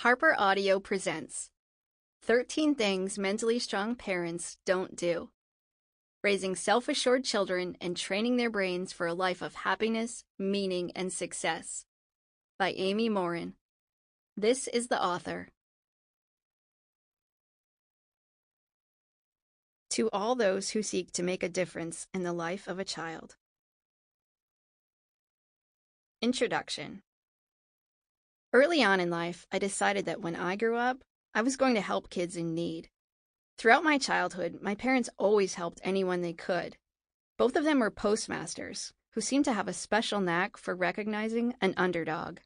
Harper Audio presents 13 Things Mentally Strong Parents Don't Do. Raising Self-Assured Children and Training Their Brains for a Life of Happiness, Meaning, and Success by Amy Morin. This is the author. To all those who seek to make a difference in the life of a child. Introduction. Early on in life, I decided that when I grew up, I was going to help kids in need. Throughout my childhood, my parents always helped anyone they could. Both of them were postmasters, who seemed to have a special knack for recognizing an underdog.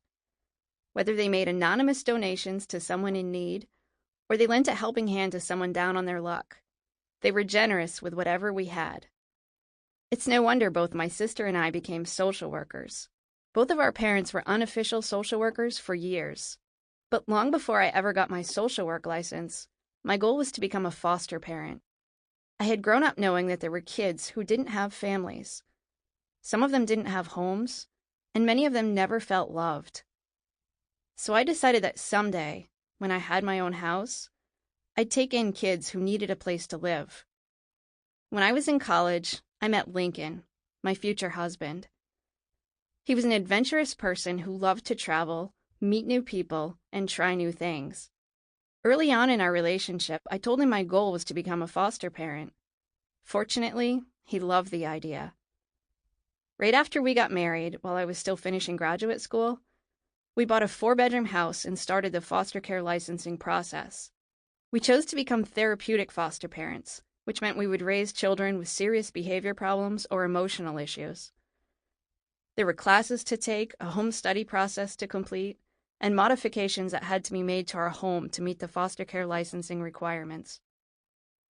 Whether they made anonymous donations to someone in need, or they lent a helping hand to someone down on their luck, they were generous with whatever we had. It's no wonder both my sister and I became social workers. Both of our parents were unofficial social workers for years. But long before I ever got my social work license, my goal was to become a foster parent. I had grown up knowing that there were kids who didn't have families. Some of them didn't have homes, and many of them never felt loved. So I decided that someday, when I had my own house, I'd take in kids who needed a place to live. When I was in college, I met Lincoln, my future husband. He was an adventurous person who loved to travel, meet new people, and try new things. Early on in our relationship, I told him my goal was to become a foster parent. Fortunately, he loved the idea. Right after we got married, while I was still finishing graduate school, we bought a 4-bedroom house and started the foster care licensing process. We chose to become therapeutic foster parents, which meant we would raise children with serious behavior problems or emotional issues. There were classes to take, a home study process to complete, and modifications that had to be made to our home to meet the foster care licensing requirements.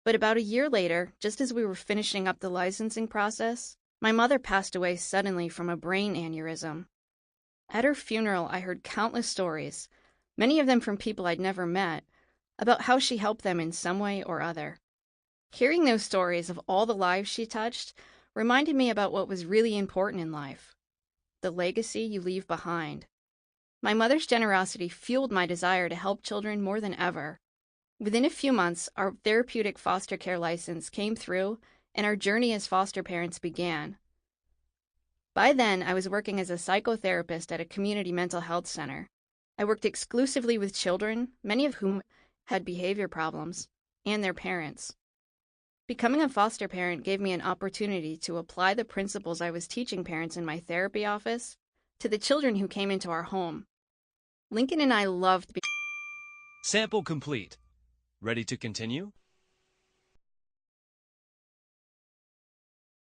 But about a year later, just as we were finishing up the licensing process, my mother passed away suddenly from a brain aneurysm. At her funeral, I heard countless stories, many of them from people I'd never met, about how she helped them in some way or other. Hearing those stories of all the lives she touched reminded me about what was really important in life. The legacy you leave behind. My mother's generosity fueled my desire to help children more than ever. Within a few months, our therapeutic foster care license came through, and our journey as foster parents began. By then, I was working as a psychotherapist at a community mental health center. I worked exclusively with children, many of whom had behavior problems, and their parents. Becoming a foster parent gave me an opportunity to apply the principles I was teaching parents in my therapy office to the children who came into our home. Lincoln and I loved Sample complete. Ready to continue?